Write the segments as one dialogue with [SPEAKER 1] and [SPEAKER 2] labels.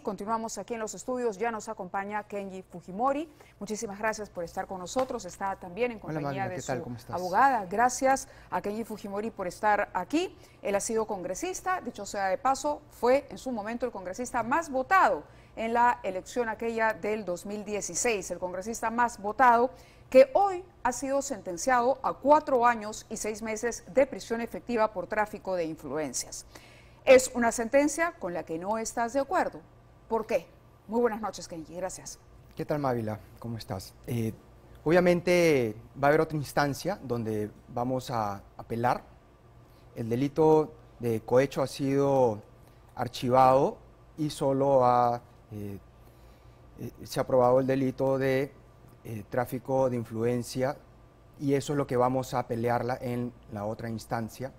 [SPEAKER 1] continuamos aquí en los estudios. Ya nos acompaña Kenji Fujimori. Muchísimas gracias por estar con nosotros. Está también en compañía de su abogada. Gracias a Kenji Fujimori por estar aquí. Él ha sido congresista, dicho sea de paso, fue en su momento el congresista más votado en la elección aquella del 2016, el congresista más votado, que hoy ha sido sentenciado a 4 años y 6 meses de prisión efectiva por tráfico de influencias. Es una sentencia con la que no estás de acuerdo. ¿Por qué? Muy buenas noches, Kenji. Gracias.
[SPEAKER 2] ¿Qué tal, Mávila? ¿Cómo estás? Obviamente va a haber otra instancia donde vamos a apelar. El delito de cohecho ha sido archivado y solo se ha aprobado el delito de tráfico de influencia, y eso es lo que vamos a pelearla en la otra instancia,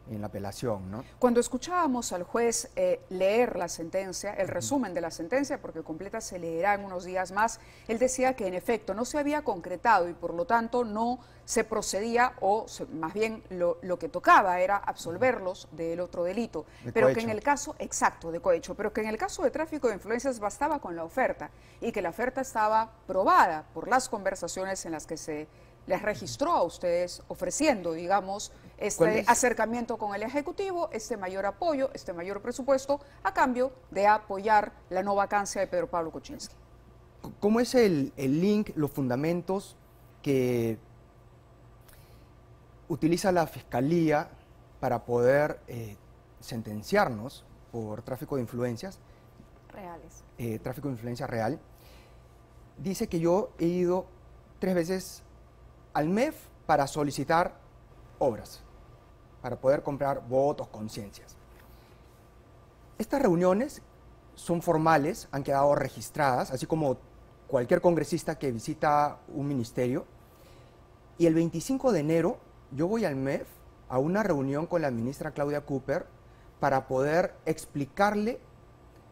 [SPEAKER 2] en la apelación, ¿no?
[SPEAKER 1] Cuando escuchábamos al juez leer la sentencia, el resumen de la sentencia, porque completa se leerá en unos días más, él decía que en efecto no se había concretado y por lo tanto no se procedía, más bien lo que tocaba era absolverlos del otro delito, pero
[SPEAKER 2] cohecho.
[SPEAKER 1] Que en el caso, exacto, de cohecho, pero que en el caso de tráfico de influencias bastaba con la oferta y que la oferta estaba probada por las conversaciones en las que se les registró a ustedes ofreciendo, digamos, este acercamiento con el Ejecutivo, este mayor apoyo, este mayor presupuesto, a cambio de apoyar la no vacancia de Pedro Pablo Kuczynski.
[SPEAKER 2] ¿Cómo es el link, los fundamentos que utiliza la Fiscalía para poder sentenciarnos por tráfico de influencias?
[SPEAKER 1] Reales.
[SPEAKER 2] Tráfico de influencia real. Dice que yo he ido 3 veces al MEF para solicitar obras, para poder comprar votos, conciencias. Estas reuniones son formales, han quedado registradas, así como cualquier congresista que visita un ministerio. Y el 25 de enero yo voy al MEF a una reunión con la ministra Claudia Cooper para poder explicarle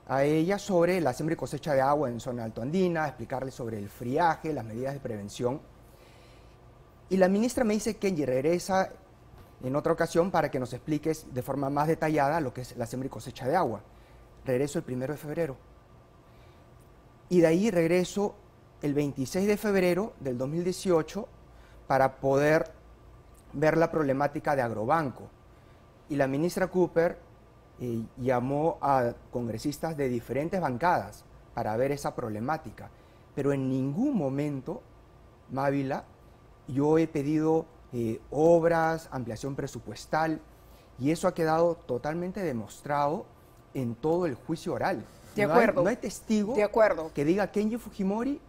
[SPEAKER 2] a ella sobre la siembra y cosecha de agua en zona altoandina, explicarle sobre el friaje, las medidas de prevención. Y la ministra me dice, Kenji, regresa en otra ocasión para que nos expliques de forma más detallada lo que es la siembra y cosecha de agua. Regreso el 1 de febrero. Y de ahí regreso el 26 de febrero del 2018 para poder ver la problemática de Agrobanco. Y la ministra Cooper llamó a congresistas de diferentes bancadas para ver esa problemática. Pero en ningún momento, Mávila, yo he pedido obras, ampliación presupuestal, y eso ha quedado totalmente demostrado en todo el juicio oral.
[SPEAKER 1] De acuerdo.
[SPEAKER 2] No hay testigo que diga Kenji Fujimori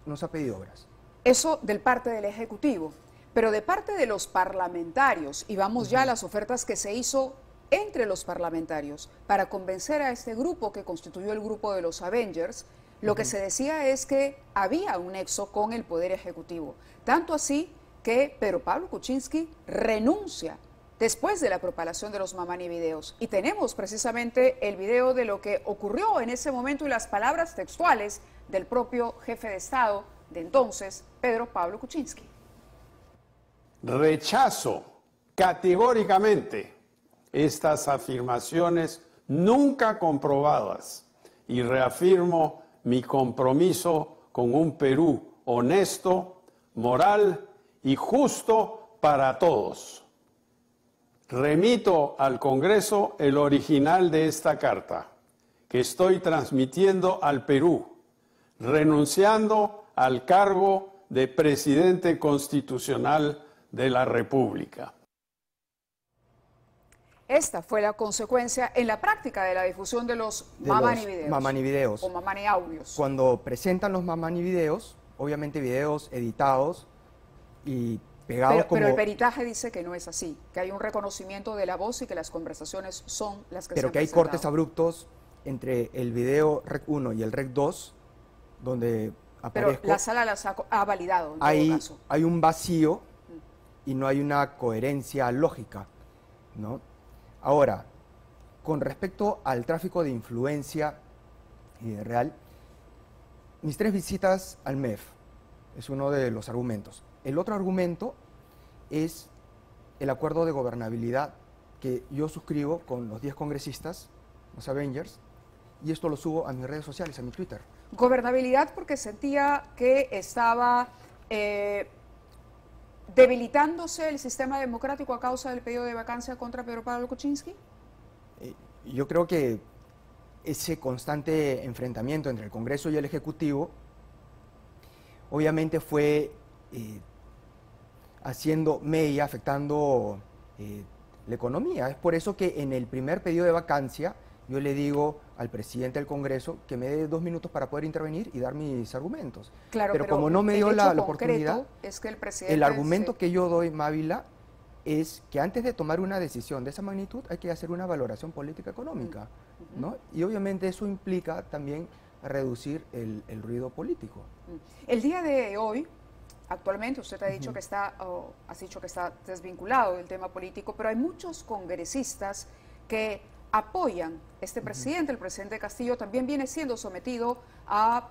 [SPEAKER 2] nos ha pedido obras.
[SPEAKER 1] Eso del parte del Ejecutivo, pero de parte de los parlamentarios, y vamos ya a las ofertas que se hizo entre los parlamentarios para convencer a este grupo que constituyó el grupo de los Avengers. Lo que se decía es que había un nexo con el Poder Ejecutivo. Tanto así que Pedro Pablo Kuczynski renuncia después de la propalación de los Mamani videos. Y tenemos precisamente el video de lo que ocurrió en ese momento y las palabras textuales del propio jefe de Estado de entonces, Pedro Pablo Kuczynski.
[SPEAKER 3] Rechazo categóricamente estas afirmaciones nunca comprobadas y reafirmo mi compromiso con un Perú honesto, moral y justo para todos. Remito al Congreso el original de esta carta que estoy transmitiendo al Perú, renunciando al cargo de presidente constitucional de la República.
[SPEAKER 1] Esta fue la consecuencia en la práctica de la difusión de los Mamani videos. O Mamani audios.
[SPEAKER 2] Cuando presentan los Mamani videos, obviamente videos editados y pegados
[SPEAKER 1] pero el peritaje dice que no es así, que hay un reconocimiento de la voz y que las conversaciones son las que se han
[SPEAKER 2] Pero que hay
[SPEAKER 1] presentado.
[SPEAKER 2] cortes abruptos entre el video REC 1 y el REC 2, donde aparezco.
[SPEAKER 1] Pero la sala las ha validado en todo caso.
[SPEAKER 2] Hay un vacío y no hay una coherencia lógica, ¿no? Ahora, con respecto al tráfico de influencia real, mis 3 visitas al MEF es uno de los argumentos. El otro argumento es el acuerdo de gobernabilidad que yo suscribo con los 10 congresistas, los Avengers, y esto lo subo a mis redes sociales, a mi Twitter.
[SPEAKER 1] Gobernabilidad porque sentía que estaba debilitándose el sistema democrático a causa del pedido de vacancia contra Pedro Pablo Kuczynski.
[SPEAKER 2] Yo creo que ese constante enfrentamiento entre el Congreso y el Ejecutivo obviamente fue haciendo mella, afectando la economía. Es por eso que en el primer pedido de vacancia yo le digo al presidente del Congreso que me dé 2 minutos para poder intervenir y dar mis argumentos.
[SPEAKER 1] Claro,
[SPEAKER 2] pero como no me dio la oportunidad,
[SPEAKER 1] es que el
[SPEAKER 2] argumento que yo doy, Mávila, es que antes de tomar una decisión de esa magnitud hay que hacer una valoración política económica, ¿no? Y obviamente eso implica también reducir el ruido político.
[SPEAKER 1] El día de hoy, actualmente usted ha dicho que está, has dicho que está desvinculado del tema político, pero hay muchos congresistas que apoyan este presidente. El presidente Castillo también viene siendo sometido a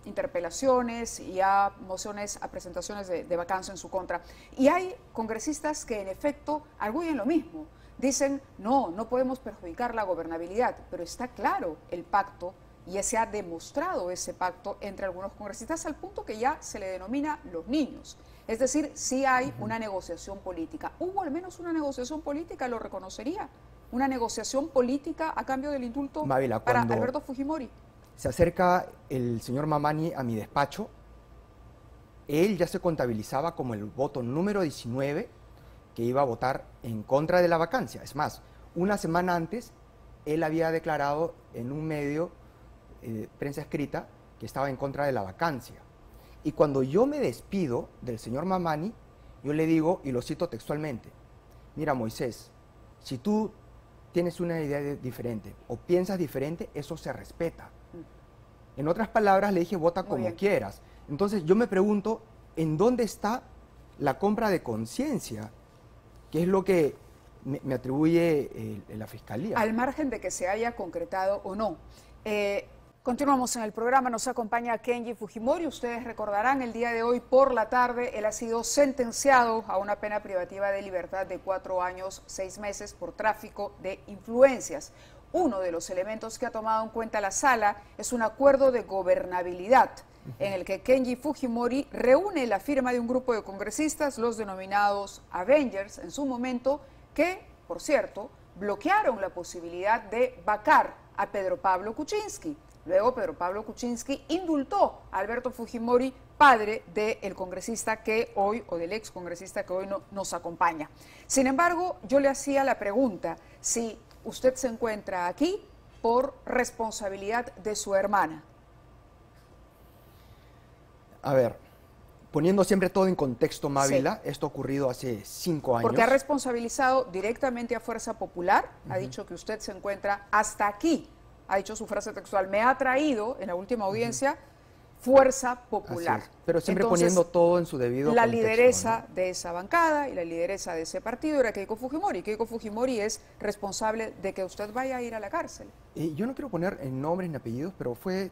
[SPEAKER 1] interpelaciones y a mociones, a presentaciones de vacancia en su contra. Y hay congresistas que en efecto arguyen lo mismo. Dicen, no podemos perjudicar la gobernabilidad, pero está claro el pacto y se ha demostrado ese pacto entre algunos congresistas al punto que ya se le denomina los niños. Es decir, sí hay una negociación política. ¿Hubo al menos una negociación política? ¿Lo reconocería? ¿Una negociación política a cambio del indulto para Alberto Fujimori?
[SPEAKER 2] Se acerca el señor Mamani a mi despacho. Él ya se contabilizaba como el voto número 19 que iba a votar en contra de la vacancia. Es más, una semana antes, él había declarado en un medio prensa escrita que estaba en contra de la vacancia. Y cuando yo me despido del señor Mamani, yo le digo, y lo cito textualmente, mira Moisés, si tú tienes una idea diferente o piensas diferente, eso se respeta. En otras palabras, le dije, vota como quieras. Entonces yo me pregunto, ¿en dónde está la compra de conciencia? ¿Qué es lo que me atribuye la Fiscalía?
[SPEAKER 1] Al margen de que se haya concretado o no. Continuamos en el programa, nos acompaña Kenji Fujimori. Ustedes recordarán, el día de hoy por la tarde, él ha sido sentenciado a una pena privativa de libertad de 4 años, 6 meses por tráfico de influencias. Uno de los elementos que ha tomado en cuenta la sala es un acuerdo de gobernabilidad en el que Kenji Fujimori reúne la firma de un grupo de congresistas, los denominados Avengers, en su momento, que, por cierto, bloquearon la posibilidad de vacar a Pedro Pablo Kuczynski. Luego Pedro Pablo Kuczynski indultó a Alberto Fujimori, padre del congresista que hoy, o del ex congresista que hoy nos acompaña. Sin embargo, yo le hacía la pregunta si usted se encuentra aquí por responsabilidad de su hermana.
[SPEAKER 2] A ver, poniendo siempre todo en contexto, Mávila, sí. Esto ha ocurrido hace 5 años.
[SPEAKER 1] Porque ha responsabilizado directamente a Fuerza Popular, ha dicho que usted se encuentra hasta aquí, ha dicho su frase textual, me ha traído en la última audiencia Fuerza Popular.
[SPEAKER 2] Pero siempre entonces, poniendo todo en su debido
[SPEAKER 1] la
[SPEAKER 2] contexto,
[SPEAKER 1] lideresa,
[SPEAKER 2] ¿no?,
[SPEAKER 1] de esa bancada y la lideresa de ese partido era Keiko Fujimori. Keiko Fujimori es responsable de que usted vaya a ir a la cárcel.
[SPEAKER 2] Yo no quiero poner nombres ni apellidos, pero fue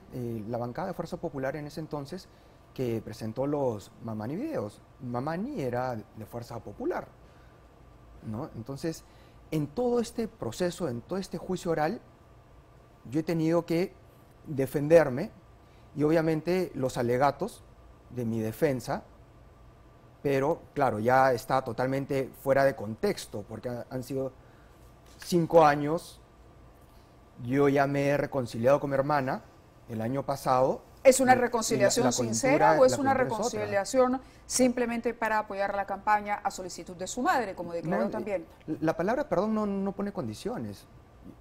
[SPEAKER 2] la bancada de Fuerza Popular en ese entonces que presentó los Mamani videos. Mamani era de Fuerza Popular, ¿no? Entonces, en todo este proceso, en todo este juicio oral, yo he tenido que defenderme y obviamente los alegatos de mi defensa, pero claro, ya está totalmente fuera de contexto, porque han sido 5 años, yo ya me he reconciliado con mi hermana el año pasado.
[SPEAKER 1] ¿Es una reconciliación sincera o es una reconciliación simplemente para apoyar la campaña a solicitud de su madre, como declaró también?
[SPEAKER 2] La palabra perdón no pone condiciones.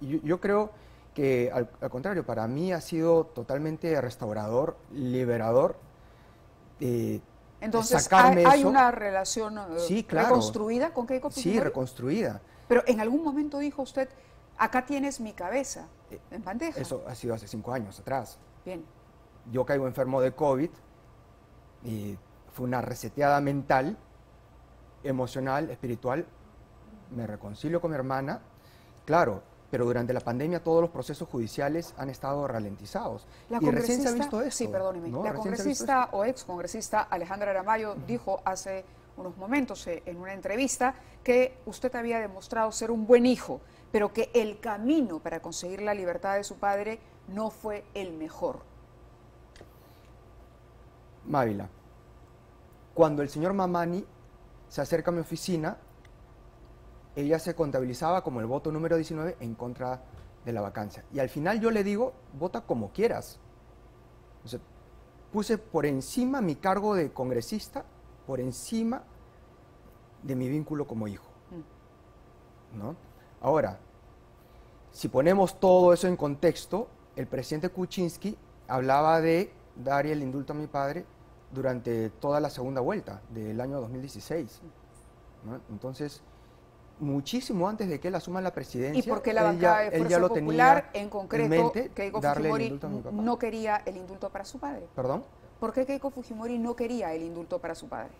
[SPEAKER 2] Yo creo que al contrario, para mí ha sido totalmente restaurador, liberador.
[SPEAKER 1] Entonces, ¿hay una relación
[SPEAKER 2] sí, claro,
[SPEAKER 1] reconstruida con Keiko Fujimori?
[SPEAKER 2] Sí, reconstruida.
[SPEAKER 1] Pero en algún momento dijo usted, acá tienes mi cabeza, en bandeja.
[SPEAKER 2] Eso ha sido hace 5 años atrás.
[SPEAKER 1] Bien.
[SPEAKER 2] Yo caigo enfermo de COVID y fue una reseteada mental, emocional, espiritual. Me reconcilio con mi hermana, claro, pero durante la pandemia todos los procesos judiciales han estado ralentizados. Y recién se ha visto esto.
[SPEAKER 1] Sí, perdóneme. ¿No? La congresista o ex congresista Alejandra Aramayo dijo hace unos momentos en una entrevista que usted había demostrado ser un buen hijo, pero que el camino para conseguir la libertad de su padre no fue el mejor?
[SPEAKER 2] Mávila, cuando el señor Mamani se acerca a mi oficina, ella se contabilizaba como el voto número 19 en contra de la vacancia. Y al final yo le digo, vota como quieras. O sea, puse por encima mi cargo de congresista, por encima de mi vínculo como hijo, ¿no? Ahora, si ponemos todo eso en contexto, el presidente Kuczynski hablaba de dar el indulto a mi padre durante toda la segunda vuelta del año 2016, ¿no? Entonces, muchísimo antes de que él asuma la presidencia,
[SPEAKER 1] ¿y por qué la bancada de Fuerza Popular, en concreto, Keiko Fujimori no quería el indulto para su padre?
[SPEAKER 2] ¿Perdón?
[SPEAKER 1] ¿Por qué Keiko Fujimori no quería el indulto para su padre?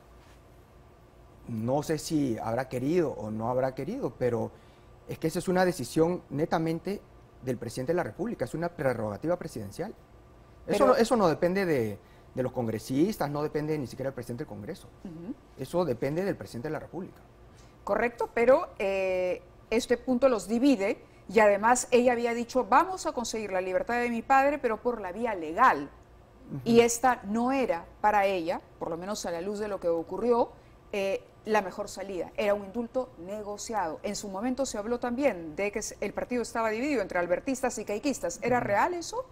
[SPEAKER 2] No sé si habrá querido o no habrá querido, pero es que esa es una decisión netamente del presidente de la República, es una prerrogativa presidencial. Eso no depende de los congresistas, no depende ni siquiera del presidente del Congreso. Eso depende del presidente de la República.
[SPEAKER 1] Correcto, pero este punto los divide y además ella había dicho, vamos a conseguir la libertad de mi padre, pero por la vía legal. Y esta no era para ella, por lo menos a la luz de lo que ocurrió, la mejor salida. Era un indulto negociado. En su momento se habló también de que el partido estaba dividido entre albertistas y caiquistas. ¿Era real eso?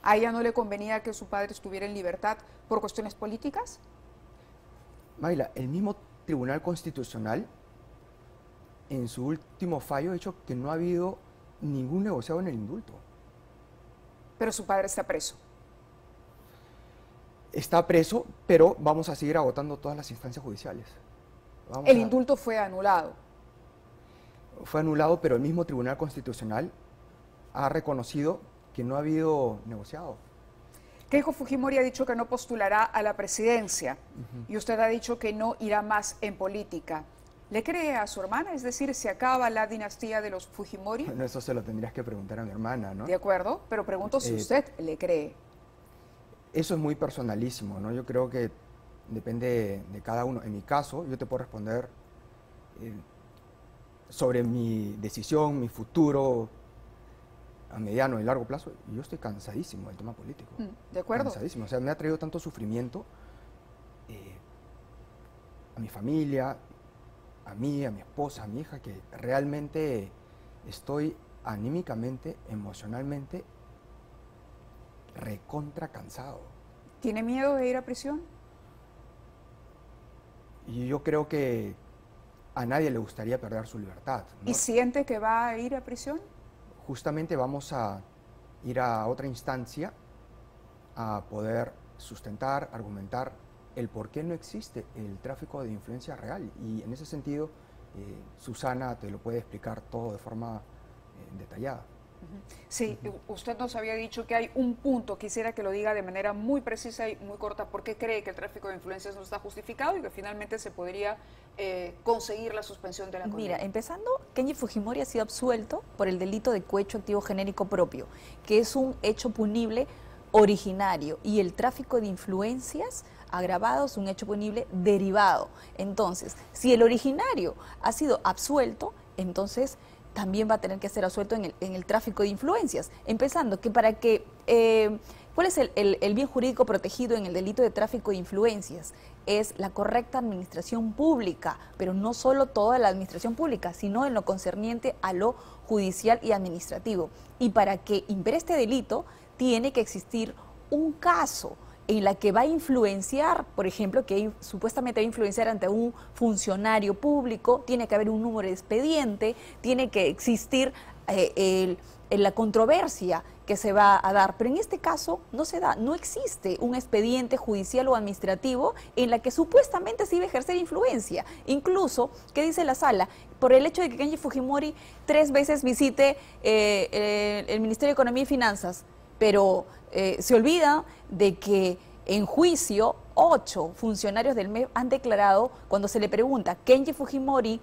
[SPEAKER 1] ¿A ella no le convenía que su padre estuviera en libertad por cuestiones políticas?
[SPEAKER 2] Mayla, el mismo Tribunal Constitucional, en su último fallo, ha dicho que no ha habido ningún negociado en el indulto.
[SPEAKER 1] Pero su padre está preso.
[SPEAKER 2] Está preso, pero vamos a seguir agotando todas las instancias judiciales.
[SPEAKER 1] El indulto fue anulado.
[SPEAKER 2] Fue anulado, pero el mismo Tribunal Constitucional ha reconocido que no ha habido negociado.
[SPEAKER 1] Keiko Fujimori ha dicho que no postulará a la presidencia y usted ha dicho que no irá más en política. ¿Le cree a su hermana? Es decir, ¿se acaba la dinastía de los Fujimori?
[SPEAKER 2] Bueno, eso se lo tendrías que preguntar a mi hermana, ¿no?
[SPEAKER 1] De acuerdo, pero pregunto si usted le cree.
[SPEAKER 2] Eso es muy personalísimo, ¿no? Yo creo que depende de cada uno. En mi caso, yo te puedo responder sobre mi decisión, mi futuro a mediano y largo plazo. Yo estoy cansadísimo del tema político.
[SPEAKER 1] ¿De acuerdo?
[SPEAKER 2] Cansadísimo. O sea, me ha traído tanto sufrimiento a mi familia, a mí, a mi esposa, a mi hija, que realmente estoy anímicamente, emocionalmente recontra cansado.
[SPEAKER 1] ¿Tiene miedo de ir a prisión?
[SPEAKER 2] Y yo creo que a nadie le gustaría perder su libertad, ¿no?
[SPEAKER 1] ¿Y siente que va a ir a prisión?
[SPEAKER 2] Justamente vamos a ir a otra instancia a poder sustentar, argumentar el por qué no existe el tráfico de influencia real. Y en ese sentido, Susana te lo puede explicar todo de forma detallada.
[SPEAKER 1] Sí, usted nos había dicho que hay un punto, quisiera que lo diga de manera muy precisa y muy corta, ¿por qué cree que el tráfico de influencias no está justificado y que finalmente se podría conseguir la suspensión de la condena?
[SPEAKER 4] Mira, empezando, Kenji Fujimori ha sido absuelto por el delito de cohecho activo genérico propio, que es un hecho punible originario, y el tráfico de influencias agravado es un hecho punible derivado. Entonces, si el originario ha sido absuelto, entonces también va a tener que ser absuelto en el tráfico de influencias. Empezando, que para que... ¿cuál es el bien jurídico protegido en el delito de tráfico de influencias? Es la correcta administración pública, pero no solo toda la administración pública, sino en lo concerniente a lo judicial y administrativo. Y para que impere este delito, tiene que existir un caso en la que va a influenciar, por ejemplo, que supuestamente va a influenciar ante un funcionario público, tiene que haber un número de expediente, tiene que existir la controversia que se va a dar, pero en este caso no se da, no existe un expediente judicial o administrativo en la que supuestamente se iba a ejercer influencia. Incluso, ¿qué dice la sala? Por el hecho de que Kenji Fujimori 3 veces visite el Ministerio de Economía y Finanzas, pero se olvida de que en juicio 8 funcionarios del MEF han declarado, cuando se le pregunta, Kenji Fujimori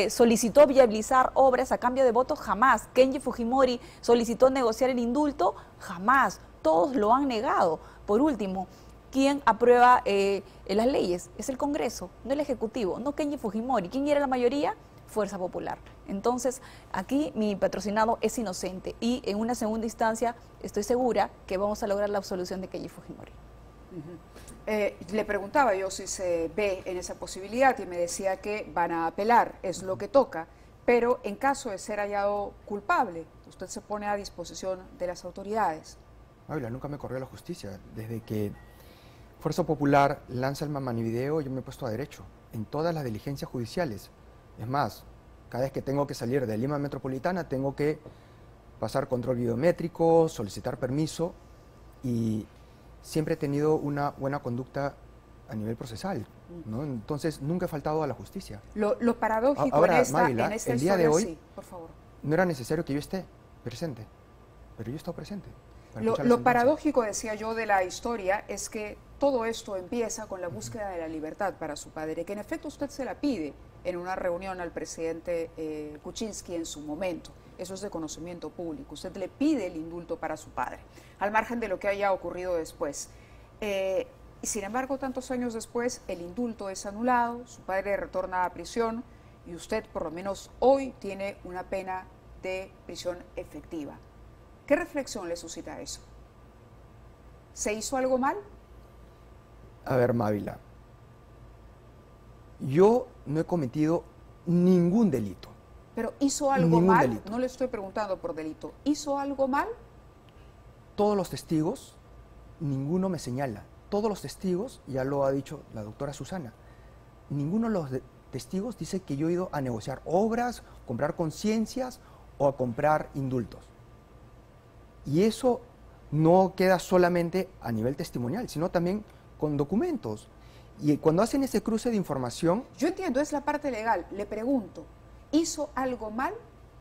[SPEAKER 4] solicitó viabilizar obras a cambio de votos, jamás. Kenji Fujimori solicitó negociar el indulto, jamás. Todos lo han negado. Por último, ¿quién aprueba las leyes? Es el Congreso, no el Ejecutivo, no Kenji Fujimori. ¿Quién era la mayoría? Fuerza Popular. Entonces, aquí mi patrocinado es inocente y en una segunda instancia estoy segura que vamos a lograr la absolución de Kenji Fujimori.
[SPEAKER 1] Le preguntaba yo si se ve en esa posibilidad y me decía que van a apelar, es lo que toca, pero en caso de ser hallado culpable, usted se pone a disposición de las autoridades.
[SPEAKER 2] Mávila, nunca me corrió la justicia. Desde que Fuerza Popular lanza el Mamanivideo, yo me he puesto a derecho en todas las diligencias judiciales. Es más, cada vez que tengo que salir de Lima Metropolitana, tengo que pasar control videométrico, solicitar permiso, y siempre he tenido una buena conducta a nivel procesal, ¿no? Entonces nunca he faltado a la justicia.
[SPEAKER 1] Lo paradójico
[SPEAKER 2] ahora,
[SPEAKER 1] en esta,
[SPEAKER 2] Mávila,
[SPEAKER 1] en esta
[SPEAKER 2] el día
[SPEAKER 1] historia,
[SPEAKER 2] de hoy,
[SPEAKER 1] sí, por favor.
[SPEAKER 2] No era necesario que yo esté presente, pero yo he estado presente.
[SPEAKER 1] Lo paradójico, decía yo, de la historia es que todo esto empieza con la búsqueda de la libertad para su padre, que en efecto usted se la pide en una reunión al presidente Kuczynski en su momento. Eso es de conocimiento público. Usted le pide el indulto para su padre, al margen de lo que haya ocurrido después. Y sin embargo, tantos años después, el indulto es anulado, su padre retorna a prisión y usted, por lo menos hoy, tiene una pena de prisión efectiva. ¿Qué reflexión le suscita eso? ¿Se hizo algo mal?
[SPEAKER 2] A ver, Mávila, yo no he cometido ningún delito.
[SPEAKER 1] Pero ¿hizo algo mal? Delito. No le estoy preguntando por delito. ¿Hizo algo mal?
[SPEAKER 2] Todos los testigos, ninguno me señala. Todos los testigos, ya lo ha dicho la doctora Susana, ninguno de los testigos dice que yo he ido a negociar obras, comprar conciencias o a comprar indultos. Y eso no queda solamente a nivel testimonial, sino también con documentos. Y cuando hacen ese cruce de información...
[SPEAKER 1] Yo entiendo, es la parte legal. Le pregunto, ¿hizo algo mal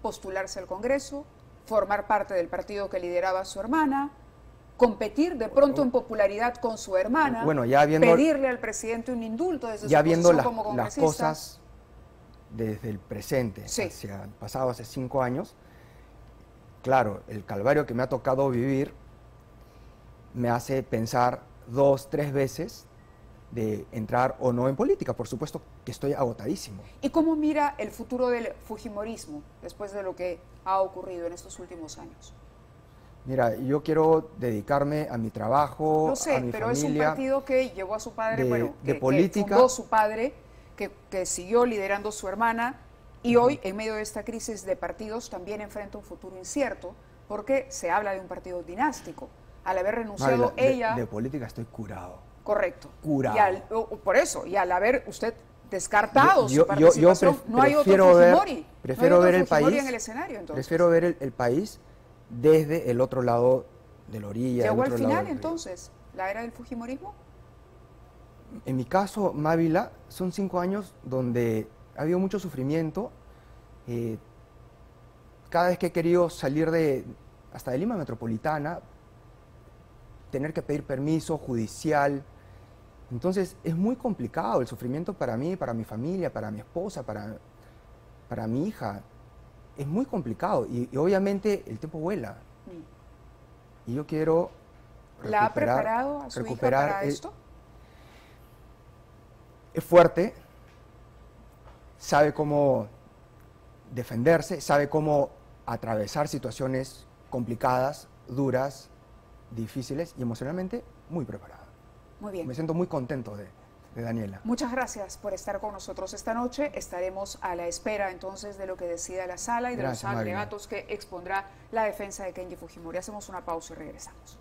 [SPEAKER 1] postularse al Congreso, formar parte del partido que lideraba su hermana, competir de pronto en popularidad con su hermana,
[SPEAKER 2] ya viendo,
[SPEAKER 1] pedirle al presidente un indulto desde
[SPEAKER 2] ya
[SPEAKER 1] su
[SPEAKER 2] viendo
[SPEAKER 1] posición como congresista?
[SPEAKER 2] las cosas desde el presente hacia el pasado, hace 5 años, claro, el calvario que me ha tocado vivir me hace pensar 2, 3 veces de entrar o no en política. Por supuesto que estoy agotadísimo.
[SPEAKER 1] ¿Y cómo mira el futuro del fujimorismo después de lo que ha ocurrido en estos últimos años?
[SPEAKER 2] Mira, yo quiero dedicarme a mi trabajo,
[SPEAKER 1] no sé,
[SPEAKER 2] a mi
[SPEAKER 1] pero
[SPEAKER 2] familia.
[SPEAKER 1] Es un partido que llevó a su padre,
[SPEAKER 2] de política,
[SPEAKER 1] que fundó su padre, que siguió liderando su hermana, y hoy, en medio de esta crisis de partidos, también enfrenta un futuro incierto, porque se habla de un partido dinástico. Al haber renunciado ella...
[SPEAKER 2] De política estoy curado.
[SPEAKER 1] Correcto.
[SPEAKER 2] Curado.
[SPEAKER 1] Por eso, y al haber usted descartado su participación, no hay otro Fujimori.
[SPEAKER 2] Prefiero ver el
[SPEAKER 1] Fujimori
[SPEAKER 2] país,
[SPEAKER 1] en el escenario, entonces.
[SPEAKER 2] Prefiero ver el país desde el otro lado de la orilla.
[SPEAKER 1] ¿Llegó al final, entonces, la era del fujimorismo?
[SPEAKER 2] En mi caso, Mávila, son 5 años donde ha habido mucho sufrimiento. Cada vez que he querido salir hasta de Lima Metropolitana, tener que pedir permiso judicial. Entonces, es muy complicado el sufrimiento para mí, para mi familia, para mi esposa, para mi hija. Es muy complicado y obviamente el tiempo vuela. Y yo quiero recuperar...
[SPEAKER 1] ¿La ha preparado a su hija para esto?
[SPEAKER 2] Es fuerte, sabe cómo defenderse, sabe cómo atravesar situaciones complicadas, duras, difíciles y emocionalmente muy preparada.
[SPEAKER 1] Muy bien.
[SPEAKER 2] Me siento muy contento de Daniela.
[SPEAKER 1] Muchas gracias por estar con nosotros esta noche. Estaremos a la espera entonces de lo que decida la sala y de los alegatos que expondrá la defensa de Kenji Fujimori. Hacemos una pausa y regresamos.